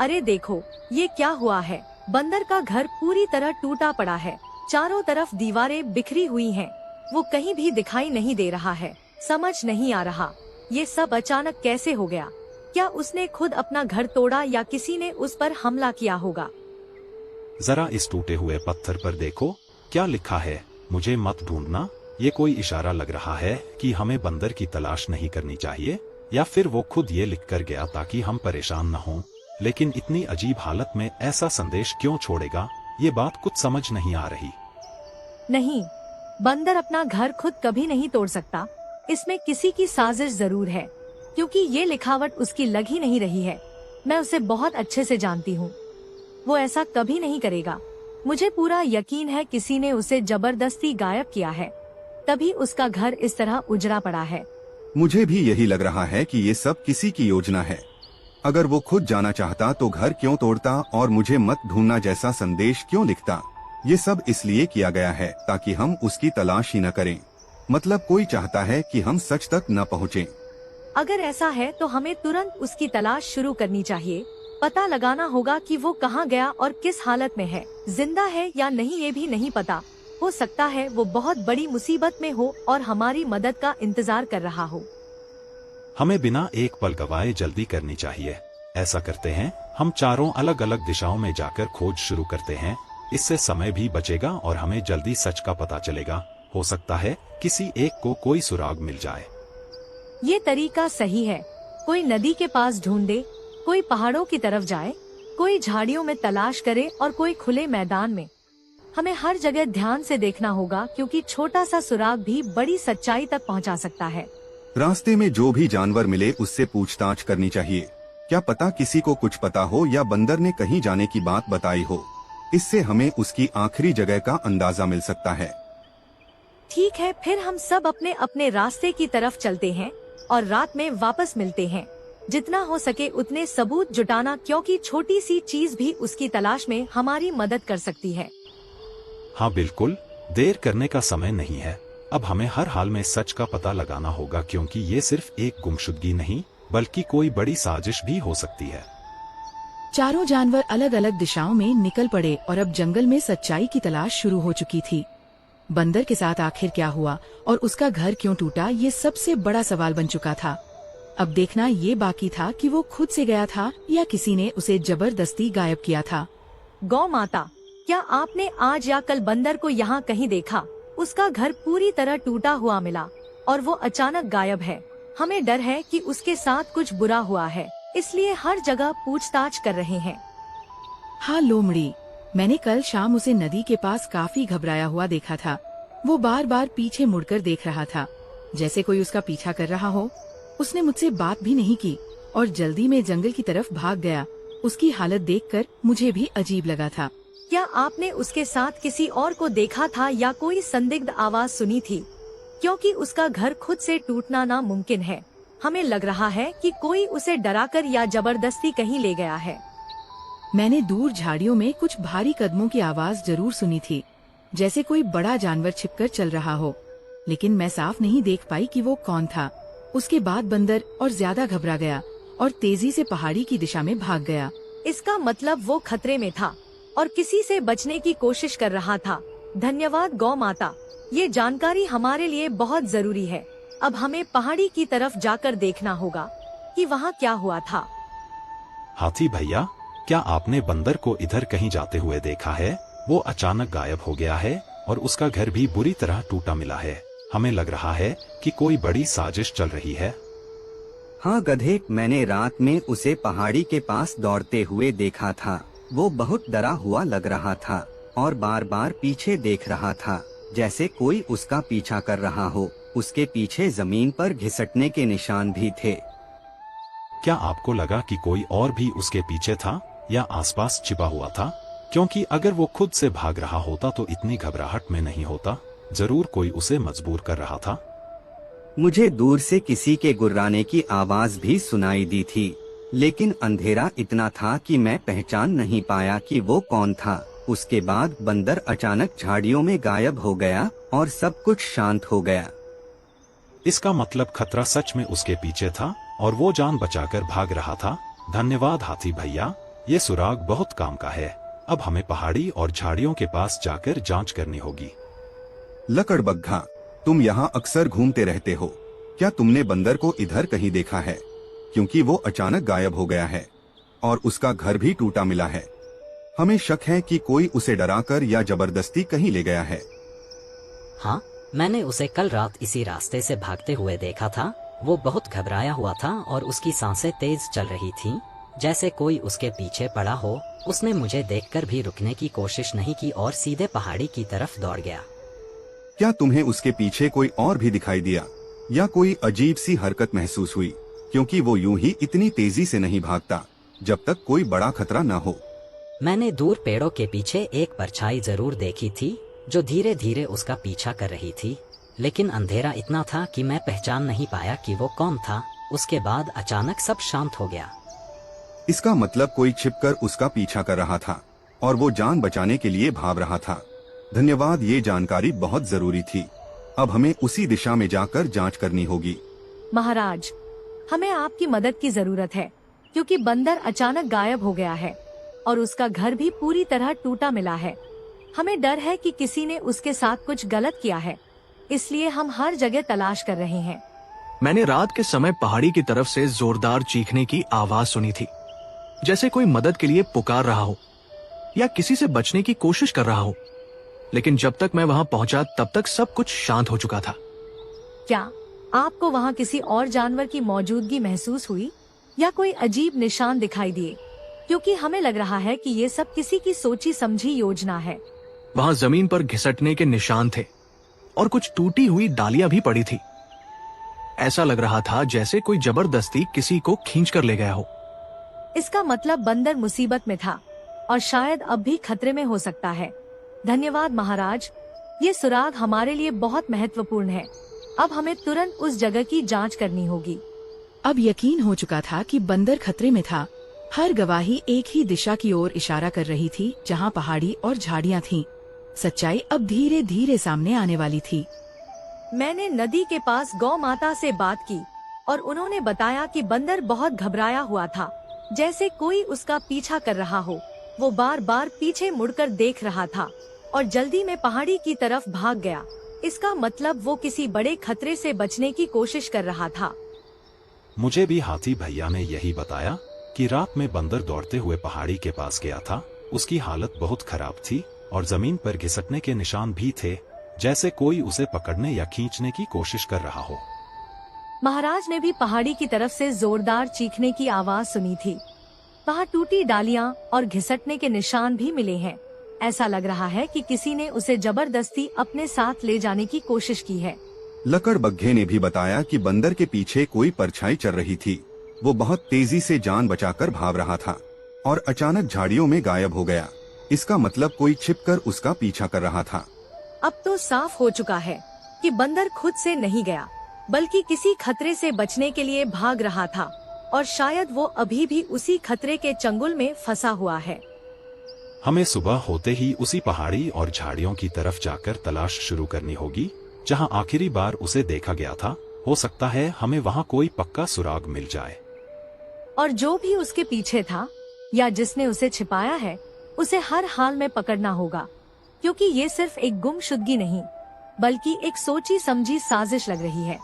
अरे देखो, ये क्या हुआ है। बंदर का घर पूरी तरह टूटा पड़ा है। चारों तरफ दीवारें बिखरी हुई हैं। वो कहीं भी दिखाई नहीं दे रहा है। समझ नहीं आ रहा, ये सब अचानक कैसे हो गया। क्या उसने खुद अपना घर तोड़ा या किसी ने उस पर हमला किया होगा। जरा इस टूटे हुए पत्थर पर देखो, क्या लिखा है, मुझे मत ढूंढना। ये कोई इशारा लग रहा है कि हमें बंदर की तलाश नहीं करनी चाहिए, या फिर वो खुद ये लिख कर गया ताकि हम परेशान न हों। लेकिन इतनी अजीब हालत में ऐसा संदेश क्यों छोड़ेगा, ये बात कुछ समझ नहीं आ रही। नहीं, बंदर अपना घर खुद कभी नहीं तोड़ सकता। इसमें किसी की साजिश जरूर है, क्योंकि ये लिखावट उसकी लग ही नहीं रही है। मैं उसे बहुत अच्छे से जानती हूँ, वो ऐसा कभी नहीं करेगा। मुझे पूरा यकीन है किसी ने उसे जबरदस्ती गायब किया है, तभी उसका घर इस तरह उजड़ा पड़ा है। मुझे भी यही लग रहा है कि ये सब किसी की योजना है। अगर वो खुद जाना चाहता तो घर क्यों तोड़ता और मुझे मत ढूंढना जैसा संदेश क्यों लिखता। ये सब इसलिए किया गया है ताकि हम उसकी तलाश ही न करें। मतलब कोई चाहता है कि हम सच तक न पहुँचे। अगर ऐसा है तो हमें तुरंत उसकी तलाश शुरू करनी चाहिए। पता लगाना होगा कि वो कहाँ गया और किस हालत में है, जिंदा है या नहीं ये भी नहीं पता। हो सकता है वो बहुत बड़ी मुसीबत में हो और हमारी मदद का इंतजार कर रहा हो। हमें बिना एक पल गवाए जल्दी करनी चाहिए। ऐसा करते हैं, हम चारों अलग अलग दिशाओं में जाकर खोज शुरू करते हैं। इससे समय भी बचेगा और हमें जल्दी सच का पता चलेगा। हो सकता है किसी एक को कोई सुराग मिल जाए। ये तरीका सही है। कोई नदी के पास ढूंढे, कोई पहाड़ों की तरफ जाए, कोई झाड़ियों में तलाश करे और कोई खुले मैदान में। हमें हर जगह ध्यान से देखना होगा, क्योंकि छोटा सा सुराग भी बड़ी सच्चाई तक पहुंचा सकता है। रास्ते में जो भी जानवर मिले उससे पूछताछ करनी चाहिए। क्या पता किसी को कुछ पता हो या बंदर ने कहीं जाने की बात बताई हो। इससे हमें उसकी आखिरी जगह का अंदाजा मिल सकता है। ठीक है, फिर हम सब अपने अपने रास्ते की तरफ चलते हैं और रात में वापस मिलते हैं। जितना हो सके उतने सबूत जुटाना, क्योंकि छोटी सी चीज भी उसकी तलाश में हमारी मदद कर सकती है। हाँ बिल्कुल, देर करने का समय नहीं है। अब हमें हर हाल में सच का पता लगाना होगा, क्योंकि ये सिर्फ एक गुमशुदगी नहीं बल्कि कोई बड़ी साजिश भी हो सकती है। चारों जानवर अलग अलग दिशाओं में निकल पड़े और अब जंगल में सच्चाई की तलाश शुरू हो चुकी थी। बंदर के साथ आखिर क्या हुआ और उसका घर क्यों टूटा, ये सबसे बड़ा सवाल बन चुका था। अब देखना ये बाकी था कि वो खुद से गया था या किसी ने उसे जबरदस्ती गायब किया था। गौ माता, क्या आपने आज या कल बंदर को यहाँ कहीं देखा? उसका घर पूरी तरह टूटा हुआ मिला और वो अचानक गायब है। हमें डर है कि उसके साथ कुछ बुरा हुआ है, इसलिए हर जगह पूछताछ कर रहे हैं। हाँ लोमड़ी, मैंने कल शाम उसे नदी के पास काफी घबराया हुआ देखा था। वो बार बार पीछे मुड़कर देख रहा था, जैसे कोई उसका पीछा कर रहा हो। उसने मुझसे बात भी नहीं की और जल्दी में जंगल की तरफ भाग गया। उसकी हालत देखकर मुझे भी अजीब लगा था। क्या आपने उसके साथ किसी और को देखा था या कोई संदिग्ध आवाज सुनी थी? क्योंकि उसका घर खुद से टूटना नामुमकिन है। हमें लग रहा है कि कोई उसे डराकर या जबरदस्ती कहीं ले गया है। मैंने दूर झाड़ियों में कुछ भारी कदमों की आवाज जरूर सुनी थी, जैसे कोई बड़ा जानवर छिपकर चल रहा हो, लेकिन मैं साफ नहीं देख पाई कि वो कौन था। उसके बाद बंदर और ज्यादा घबरा गया और तेजी से पहाड़ी की दिशा में भाग गया। इसका मतलब वो खतरे में था और किसी से बचने की कोशिश कर रहा था। धन्यवाद गौ माता, ये जानकारी हमारे लिए बहुत जरूरी है। अब हमें पहाड़ी की तरफ जाकर देखना होगा कि वहाँ क्या हुआ था। हाथी भैया, क्या आपने बंदर को इधर कहीं जाते हुए देखा है? वो अचानक गायब हो गया है और उसका घर भी बुरी तरह टूटा मिला है। हमें लग रहा है कि कोई बड़ी साजिश चल रही है। हाँ गधे, मैंने रात में उसे पहाड़ी के पास दौड़ते हुए देखा था। वो बहुत डरा हुआ लग रहा था और बार बार पीछे देख रहा था, जैसे कोई उसका पीछा कर रहा हो। उसके पीछे जमीन पर घिसटने के निशान भी थे। क्या आपको लगा कि कोई और भी उसके पीछे था या आसपास छिपा हुआ था? क्योंकि अगर वो खुद से भाग रहा होता तो इतनी घबराहट में नहीं होता। जरूर कोई उसे मजबूर कर रहा था। मुझे दूर से किसी के गुर्राने की आवाज भी सुनाई दी थी, लेकिन अंधेरा इतना था कि मैं पहचान नहीं पाया कि वो कौन था। उसके बाद बंदर अचानक झाड़ियों में गायब हो गया और सब कुछ शांत हो गया। इसका मतलब खतरा सच में उसके पीछे था और वो जान बचाकर भाग रहा था। धन्यवाद हाथी भैया, ये सुराग बहुत काम का है। अब हमें पहाड़ी और झाड़ियों के पास जाकर जांच करनी होगी। लकड़बग्घा, तुम यहाँ अक्सर घूमते रहते हो, क्या तुमने बंदर को इधर कहीं देखा है? क्योंकि वो अचानक गायब हो गया है और उसका घर भी टूटा मिला है। हमें शक है कि कोई उसे डराकर या जबरदस्ती कहीं ले गया है। हाँ, मैंने उसे कल रात इसी रास्ते से भागते हुए देखा था। वो बहुत घबराया हुआ था और उसकी सांसें तेज चल रही थीं, जैसे कोई उसके पीछे पड़ा हो। उसने मुझे देखकर भी रुकने की कोशिश नहीं की और सीधे पहाड़ी की तरफ दौड़ गया। क्या तुम्हें उसके पीछे कोई और भी दिखाई दिया या कोई अजीब सी हरकत महसूस हुई? क्योंकि वो यूं ही इतनी तेजी से नहीं भागता जब तक कोई बड़ा खतरा न हो। मैंने दूर पेड़ों के पीछे एक परछाई जरूर देखी थी जो धीरे धीरे उसका पीछा कर रही थी, लेकिन अंधेरा इतना था कि मैं पहचान नहीं पाया कि वो कौन था। उसके बाद अचानक सब शांत हो गया। इसका मतलब कोई छिपकर उसका पीछा कर रहा था और वो जान बचाने के लिए भाग रहा था। धन्यवाद, ये जानकारी बहुत जरूरी थी। अब हमें उसी दिशा में जाकर जांच करनी होगी। महाराज, हमें आपकी मदद की जरूरत है, क्योंकि बंदर अचानक गायब हो गया है और उसका घर भी पूरी तरह टूटा मिला है। हमें डर है कि किसी ने उसके साथ कुछ गलत किया है, इसलिए हम हर जगह तलाश कर रहे हैं। मैंने रात के समय पहाड़ी की तरफ से जोरदार चीखने की आवाज सुनी थी, जैसे कोई मदद के लिए पुकार रहा हो या किसी से बचने की कोशिश कर रहा हो। लेकिन जब तक मैं वहां पहुंचा तब तक सब कुछ शांत हो चुका था। क्या आपको वहाँ किसी और जानवर की मौजूदगी महसूस हुई या कोई अजीब निशान दिखाई दिए? क्योंकि हमें लग रहा है कि ये सब किसी की सोची समझी योजना है। वहां जमीन पर घिसटने के निशान थे और कुछ टूटी हुई डालियां भी पड़ी थी। ऐसा लग रहा था जैसे कोई जबरदस्ती किसी को खींच कर ले गया हो। इसका मतलब बंदर मुसीबत में था और शायद अब भी खतरे में हो सकता है। धन्यवाद महाराज, ये सुराग हमारे लिए बहुत महत्वपूर्ण है। अब हमें तुरंत उस जगह की जांच करनी होगी। अब यकीन हो चुका था कि बंदर खतरे में था। हर गवाही एक ही दिशा की ओर इशारा कर रही थी, जहां पहाड़ी और झाड़ियां थीं। सच्चाई अब धीरे धीरे सामने आने वाली थी। मैंने नदी के पास गौ माता से बात की और उन्होंने बताया कि बंदर बहुत घबराया हुआ था, जैसे कोई उसका पीछा कर रहा हो। वो बार बार पीछे मुड़कर देख रहा था और जल्दी में पहाड़ी की तरफ भाग गया। इसका मतलब वो किसी बड़े खतरे से बचने की कोशिश कर रहा था। मुझे भी हाथी भैया ने यही बताया कि रात में बंदर दौड़ते हुए पहाड़ी के पास गया था। उसकी हालत बहुत खराब थी और जमीन पर घिसटने के निशान भी थे, जैसे कोई उसे पकड़ने या खींचने की कोशिश कर रहा हो। महाराज ने भी पहाड़ी की तरफ से जोरदार चीखने की आवाज सुनी थी। वहाँ टूटी डालियां और घिसटने के निशान भी मिले हैं। ऐसा लग रहा है कि किसी ने उसे जबरदस्ती अपने साथ ले जाने की कोशिश की है। लकड़बग्घे ने भी बताया कि बंदर के पीछे कोई परछाई चल रही थी। वो बहुत तेजी से जान बचाकर भाग रहा था और अचानक झाड़ियों में गायब हो गया। इसका मतलब कोई छिपकर उसका पीछा कर रहा था। अब तो साफ हो चुका है कि बंदर खुद से नहीं गया, बल्कि किसी खतरे से बचने के लिए भाग रहा था और शायद वो अभी भी उसी खतरे के चंगुल में फंसा हुआ है। हमें सुबह होते ही उसी पहाड़ी और झाड़ियों की तरफ जाकर तलाश शुरू करनी होगी, जहां आखिरी बार उसे देखा गया था। हो सकता है हमें वहां कोई पक्का सुराग मिल जाए। और जो भी उसके पीछे था या जिसने उसे छिपाया है, उसे हर हाल में पकड़ना होगा, क्योंकि ये सिर्फ एक गुमशुदगी नहीं, बल्कि एक सोची समझी साजिश लग रही है।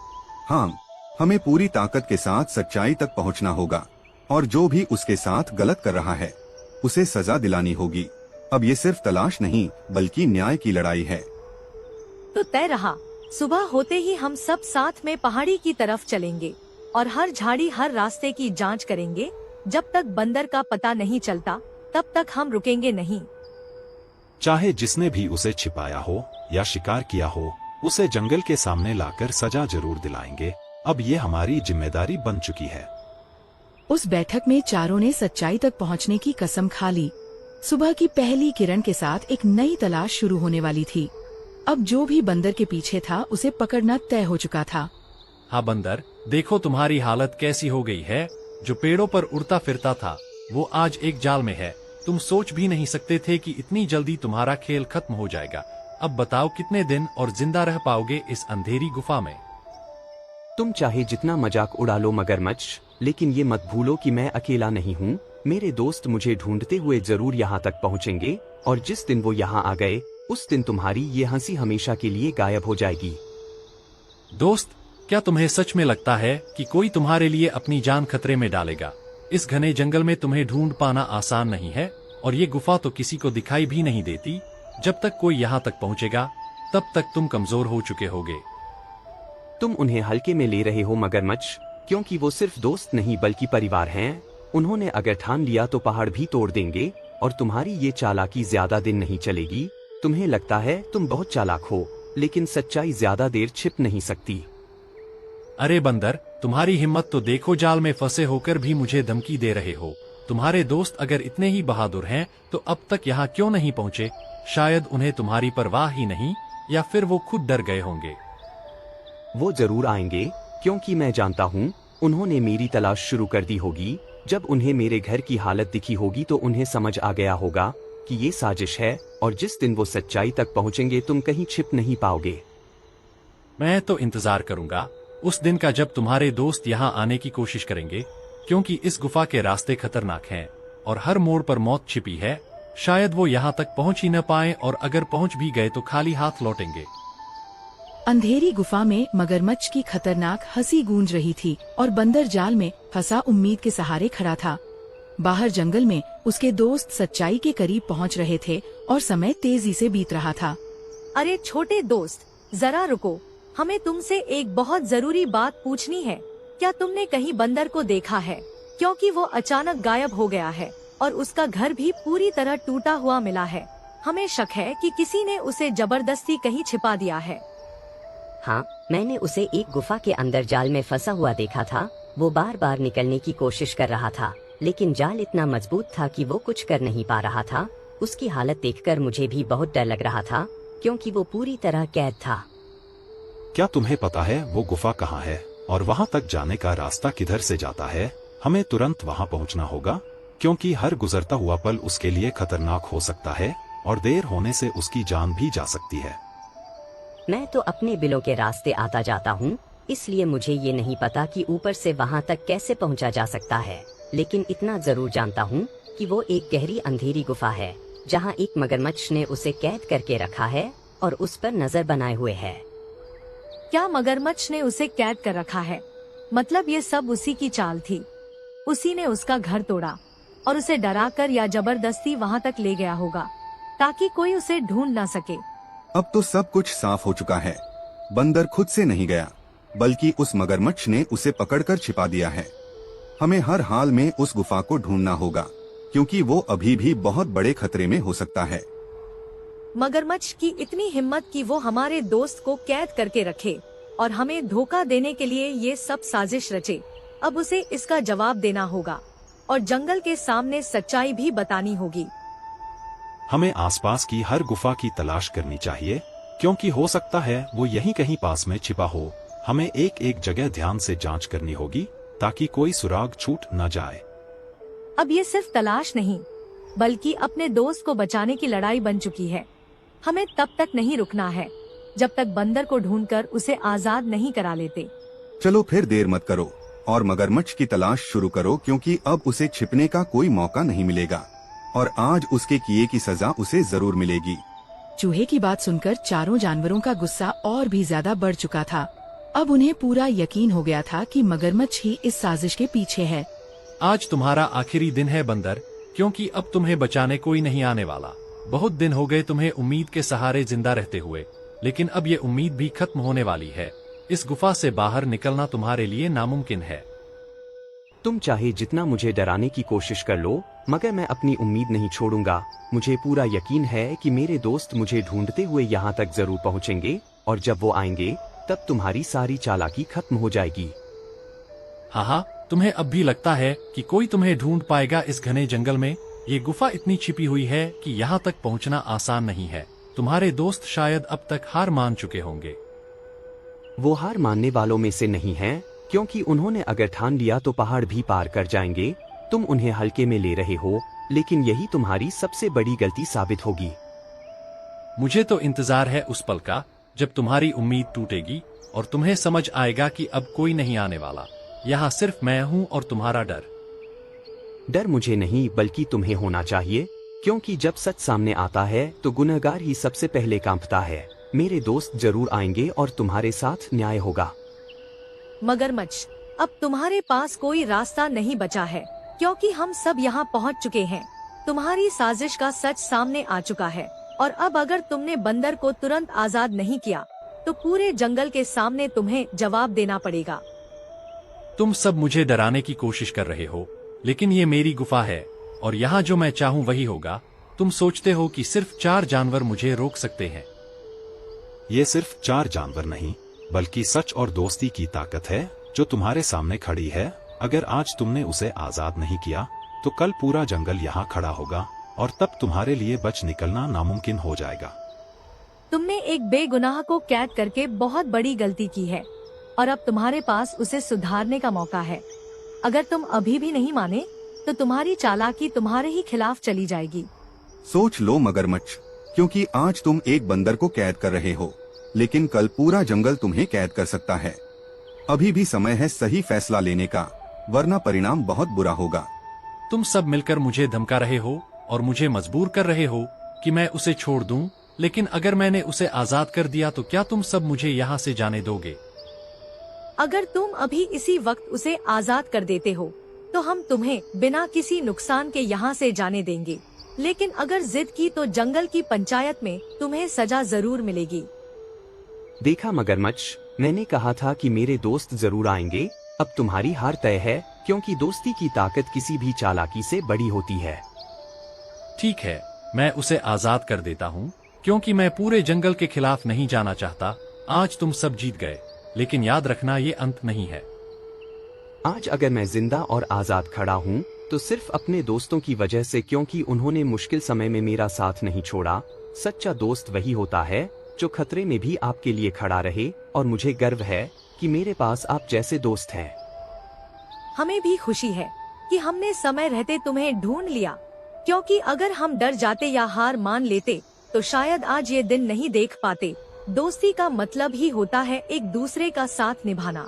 हाँ, हमें पूरी ताकत के साथ सच्चाई तक पहुंचना होगा और जो भी उसके साथ गलत कर रहा है उसे सजा दिलानी होगी। अब ये सिर्फ तलाश नहीं, बल्कि न्याय की लड़ाई है। तो तय रहा, सुबह होते ही हम सब साथ में पहाड़ी की तरफ चलेंगे और हर झाड़ी हर रास्ते की जांच करेंगे। जब तक बंदर का पता नहीं चलता तब तक हम रुकेंगे नहीं। चाहे जिसने भी उसे छिपाया हो या शिकार किया हो, उसे जंगल के सामने लाकर सजा जरूर दिलाएंगे। अब ये हमारी जिम्मेदारी बन चुकी है। उस बैठक में चारों ने सच्चाई तक पहुंचने की कसम खा ली। सुबह की पहली किरण के साथ एक नई तलाश शुरू होने वाली थी। अब जो भी बंदर के पीछे था उसे पकड़ना तय हो चुका था। हाँ बंदर, देखो तुम्हारी हालत कैसी हो गई है। जो पेड़ों पर उड़ता फिरता था वो आज एक जाल में है। तुम सोच भी नहीं सकते थे कि इतनी जल्दी तुम्हारा खेल खत्म हो जाएगा। अब बताओ कितने दिन और जिंदा रह पाओगे इस अंधेरी गुफा में। तुम चाहे जितना मजाक उड़ा लो मगरमच्छ, लेकिन ये मत भूलो कि मैं अकेला नहीं हूँ। मेरे दोस्त मुझे ढूंढते हुए जरूर यहाँ तक पहुँचेंगे और जिस दिन वो यहाँ आ गए उस दिन तुम्हारी ये हंसी हमेशा के लिए गायब हो जाएगी। दोस्त, क्या तुम्हें सच में लगता है कि कोई तुम्हारे लिए अपनी जान खतरे में डालेगा? इस घने जंगल में तुम्हें ढूंढ पाना आसान नहीं है और ये गुफा तो किसी को दिखाई भी नहीं देती। जब तक कोई यहाँ तक पहुँचेगा तब तक तुम कमजोर हो चुके होगे। तुम उन्हें हल्के में ले रहे हो मगरमच्छ, क्योंकि वो सिर्फ दोस्त नहीं बल्कि परिवार हैं। उन्होंने अगर ठान लिया तो पहाड़ भी तोड़ देंगे और तुम्हारी ये चालाकी ज्यादा दिन नहीं चलेगी। तुम्हें लगता है तुम बहुत चालाक हो, लेकिन सच्चाई ज्यादा देर छिप नहीं सकती। अरे बंदर, तुम्हारी हिम्मत तो देखो, जाल में फंसे होकर भी मुझे धमकी दे रहे हो। तुम्हारे दोस्त अगर इतने ही बहादुर हैं तो अब तक यहाँ क्यों नहीं पहुँचे? शायद उन्हें तुम्हारी परवाह ही नहीं, या फिर वो खुद डर गए होंगे। वो जरूर आएंगे, क्योंकि मैं जानता हूँ उन्होंने मेरी तलाश शुरू कर दी होगी। जब उन्हें मेरे घर की हालत दिखी होगी तो उन्हें समझ आ गया होगा कि ये साजिश है, और जिस दिन वो सच्चाई तक पहुँचेंगे तुम कहीं छिप नहीं पाओगे। मैं तो इंतजार करूंगा उस दिन का जब तुम्हारे दोस्त यहाँ आने की कोशिश करेंगे, क्योंकि इस गुफा के रास्ते खतरनाक हैं और हर मोड़ पर मौत छिपी है। शायद वो यहाँ तक पहुँच ही न पाए, और अगर पहुँच भी गए तो खाली हाथ लौटेंगे। अंधेरी गुफा में मगरमच्छ की खतरनाक हंसी गूंज रही थी और बंदर जाल में फंसा उम्मीद के सहारे खड़ा था। बाहर जंगल में उसके दोस्त सच्चाई के करीब पहुंच रहे थे और समय तेजी से बीत रहा था। अरे छोटे दोस्त, जरा रुको, हमें तुमसे एक बहुत जरूरी बात पूछनी है। क्या तुमने कहीं बंदर को देखा है? क्योंकि वो अचानक गायब हो गया है और उसका घर भी पूरी तरह टूटा हुआ मिला है। हमें शक है कि किसी ने उसे जबरदस्ती कहीं छिपा दिया है। हाँ, मैंने उसे एक गुफा के अंदर जाल में फंसा हुआ देखा था। वो बार बार निकलने की कोशिश कर रहा था, लेकिन जाल इतना मजबूत था कि वो कुछ कर नहीं पा रहा था। उसकी हालत देखकर मुझे भी बहुत डर लग रहा था, क्योंकि वो पूरी तरह कैद था। क्या तुम्हें पता है वो गुफा कहाँ है और वहाँ तक जाने का रास्ता किधर से जाता है? हमें तुरंत वहाँ पहुँचना होगा, क्योंकि हर गुजरता हुआ पल उसके लिए खतरनाक हो सकता है और देर होने से उसकी जान भी जा सकती है। मैं तो अपने बिलों के रास्ते आता जाता हूँ, इसलिए मुझे ये नहीं पता कि ऊपर से वहाँ तक कैसे पहुँचा जा सकता है। लेकिन इतना जरूर जानता हूँ कि वो एक गहरी अंधेरी गुफा है, जहाँ एक मगरमच्छ ने उसे कैद करके रखा है और उस पर नजर बनाए हुए है। क्या मगरमच्छ ने उसे कैद कर रखा है? मतलब ये सब उसी की चाल थी। उसी ने उसका घर तोड़ा और उसे डराकर या जबरदस्ती वहाँ तक ले गया होगा, ताकि कोई उसे ढूंढ न सके। अब तो सब कुछ साफ हो चुका है। बंदर खुद से नहीं गया, बल्कि उस मगरमच्छ ने उसे पकड़कर छिपा दिया है। हमें हर हाल में उस गुफा को ढूंढना होगा, क्योंकि वो अभी भी बहुत बड़े खतरे में हो सकता है। मगरमच्छ की इतनी हिम्मत कि वो हमारे दोस्त को कैद करके रखे और हमें धोखा देने के लिए ये सब साजिश रचे। अब उसे इसका जवाब देना होगा और जंगल के सामने सच्चाई भी बतानी होगी। हमें आसपास की हर गुफा की तलाश करनी चाहिए, क्योंकि हो सकता है वो यहीं कहीं पास में छिपा हो। हमें एक एक जगह ध्यान से जांच करनी होगी, ताकि कोई सुराग छूट न जाए। अब ये सिर्फ तलाश नहीं, बल्कि अपने दोस्त को बचाने की लड़ाई बन चुकी है। हमें तब तक नहीं रुकना है जब तक बंदर को ढूंढकर उसे आजाद नहीं करा लेते। चलो फिर देर मत करो और मगरमच्छ की तलाश शुरू करो, क्योंकि अब उसे छिपने का कोई मौका नहीं मिलेगा और आज उसके किए की सजा उसे जरूर मिलेगी। चूहे की बात सुनकर चारों जानवरों का गुस्सा और भी ज्यादा बढ़ चुका था। अब उन्हें पूरा यकीन हो गया था कि मगरमच्छ ही इस साजिश के पीछे है। आज तुम्हारा आखिरी दिन है बंदर, क्योंकि अब तुम्हें बचाने कोई नहीं आने वाला। बहुत दिन हो गए तुम्हें उम्मीद के सहारे जिंदा रहते हुए, लेकिन अब ये उम्मीद भी खत्म होने वाली है। इस गुफा से बाहर निकलना तुम्हारे लिए नामुमकिन है। तुम चाहे जितना मुझे डराने की कोशिश कर लो, मगर मैं अपनी उम्मीद नहीं छोड़ूंगा। मुझे पूरा यकीन है कि मेरे दोस्त मुझे ढूंढते हुए यहाँ तक जरूर पहुँचेंगे, और जब वो आएंगे तब तुम्हारी सारी चालाकी खत्म हो जाएगी। हाँ, तुम्हें अब भी लगता है कि कोई तुम्हें ढूंढ पाएगा इस घने जंगल में? ये गुफा इतनी छिपी हुई है कि यहाँ तक पहुँचना आसान नहीं है। तुम्हारे दोस्त शायद अब तक हार मान चुके होंगे। वो हार मानने वालों में से नहीं हैं, क्योंकि उन्होंने अगर ठान लिया तो पहाड़ भी पार कर जाएंगे। तुम उन्हें हल्के में ले रहे हो, लेकिन यही तुम्हारी सबसे बड़ी गलती साबित होगी। मुझे तो इंतजार है उस पल का जब तुम्हारी उम्मीद टूटेगी और तुम्हें समझ आएगा कि अब कोई नहीं आने वाला। यहाँ सिर्फ मैं हूँ और तुम्हारा डर। डर मुझे नहीं बल्कि तुम्हें होना चाहिए, क्योंकि जब सच सामने आता है तो गुनहगार ही सबसे पहले कांपता है। मेरे दोस्त जरूर आएंगे और तुम्हारे साथ न्याय होगा। मगरमच्छ, अब तुम्हारे पास कोई रास्ता नहीं बचा है, क्योंकि हम सब यहाँ पहुँच चुके हैं। तुम्हारी साजिश का सच सामने आ चुका है और अब अगर तुमने बंदर को तुरंत आजाद नहीं किया तो पूरे जंगल के सामने तुम्हें जवाब देना पड़ेगा। तुम सब मुझे डराने की कोशिश कर रहे हो, लेकिन ये मेरी गुफा है और यहाँ जो मैं चाहूँ वही होगा। तुम सोचते हो कि सिर्फ 4 जानवर मुझे रोक सकते हैं। ये सिर्फ 4 जानवर नहीं बल्कि सच और दोस्ती की ताकत है जो तुम्हारे सामने खड़ी है। अगर आज तुमने उसे आजाद नहीं किया तो कल पूरा जंगल यहाँ खड़ा होगा और तब तुम्हारे लिए बच निकलना नामुमकिन हो जाएगा। तुमने एक बेगुनाह को कैद करके बहुत बड़ी गलती की है और अब तुम्हारे पास उसे सुधारने का मौका है। अगर तुम अभी भी नहीं माने तो तुम्हारी चालाकी तुम्हारे ही खिलाफ चली जाएगी। सोच लो मगरमच्छ, क्योंकि आज तुम एक बंदर को कैद कर रहे हो, लेकिन कल पूरा जंगल तुम्हें कैद कर सकता है। अभी भी समय है सही फैसला लेने का, वरना परिणाम बहुत बुरा होगा। तुम सब मिलकर मुझे धमका रहे हो और मुझे मजबूर कर रहे हो कि मैं उसे छोड़ दूं, लेकिन अगर मैंने उसे आजाद कर दिया तो क्या तुम सब मुझे यहाँ से जाने दोगे? अगर तुम अभी इसी वक्त उसे आजाद कर देते हो तो हम तुम्हें बिना किसी नुकसान के यहाँ से जाने देंगे, लेकिन अगर जिद की तो जंगल की पंचायत में तुम्हें सजा जरूर मिलेगी। देखा मगरमच्छ, मैंने कहा था कि मेरे दोस्त जरूर आएंगे। अब तुम्हारी हार तय है, क्योंकि दोस्ती की ताकत किसी भी चालाकी से बड़ी होती है। ठीक है, मैं उसे आजाद कर देता हूँ, क्योंकि मैं पूरे जंगल के खिलाफ नहीं जाना चाहता। आज तुम सब जीत गए, लेकिन याद रखना ये अंत नहीं है। आज अगर मैं जिंदा और आजाद खड़ा हूँ तो सिर्फ अपने दोस्तों की वजह से, क्योंकि उन्होंने मुश्किल समय में मेरा साथ नहीं छोड़ा। सच्चा दोस्त वही होता है जो खतरे में भी आपके लिए खड़ा रहे, और मुझे गर्व है कि मेरे पास आप जैसे दोस्त हैं। हमें भी खुशी है कि हमने समय रहते तुम्हें ढूंढ लिया, क्योंकि अगर हम डर जाते या हार मान लेते तो शायद आज ये दिन नहीं देख पाते। दोस्ती का मतलब ही होता है एक दूसरे का साथ निभाना।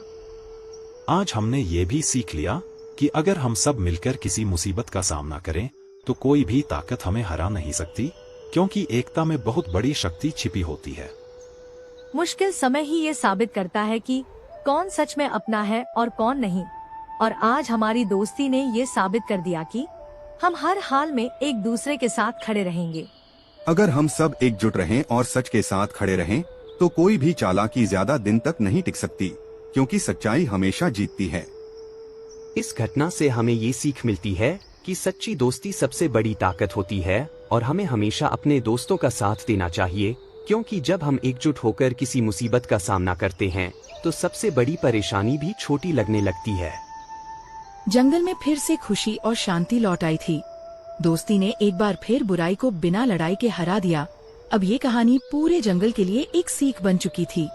आज हमने ये भी सीख लिया कि अगर हम सब मिलकर किसी मुसीबत का सामना करें तो कोई भी ताकत हमें हरा नहीं सकती, क्योंकि एकता में बहुत बड़ी शक्ति छिपी होती है। मुश्किल समय ही ये साबित करता है कि कौन सच में अपना है और कौन नहीं, और आज हमारी दोस्ती ने ये साबित कर दिया कि हम हर हाल में एक दूसरे के साथ खड़े रहेंगे। अगर हम सब एकजुट रहें और सच के साथ खड़े रहें तो कोई भी चालाकी ज्यादा दिन तक नहीं टिक सकती, क्योंकि सच्चाई हमेशा जीतती है। इस घटना से हमें ये सीख मिलती है कि सच्ची दोस्ती सबसे बड़ी ताकत होती है, और हमें हमेशा अपने दोस्तों का साथ देना चाहिए, क्योंकि जब हम एकजुट होकर किसी मुसीबत का सामना करते हैं तो सबसे बड़ी परेशानी भी छोटी लगने लगती है। जंगल में फिर से खुशी और शांति लौट आई थी। दोस्ती ने एक बार फिर बुराई को बिना लड़ाई के हरा दिया। अब ये कहानी पूरे जंगल के लिए एक सीख बन चुकी थी।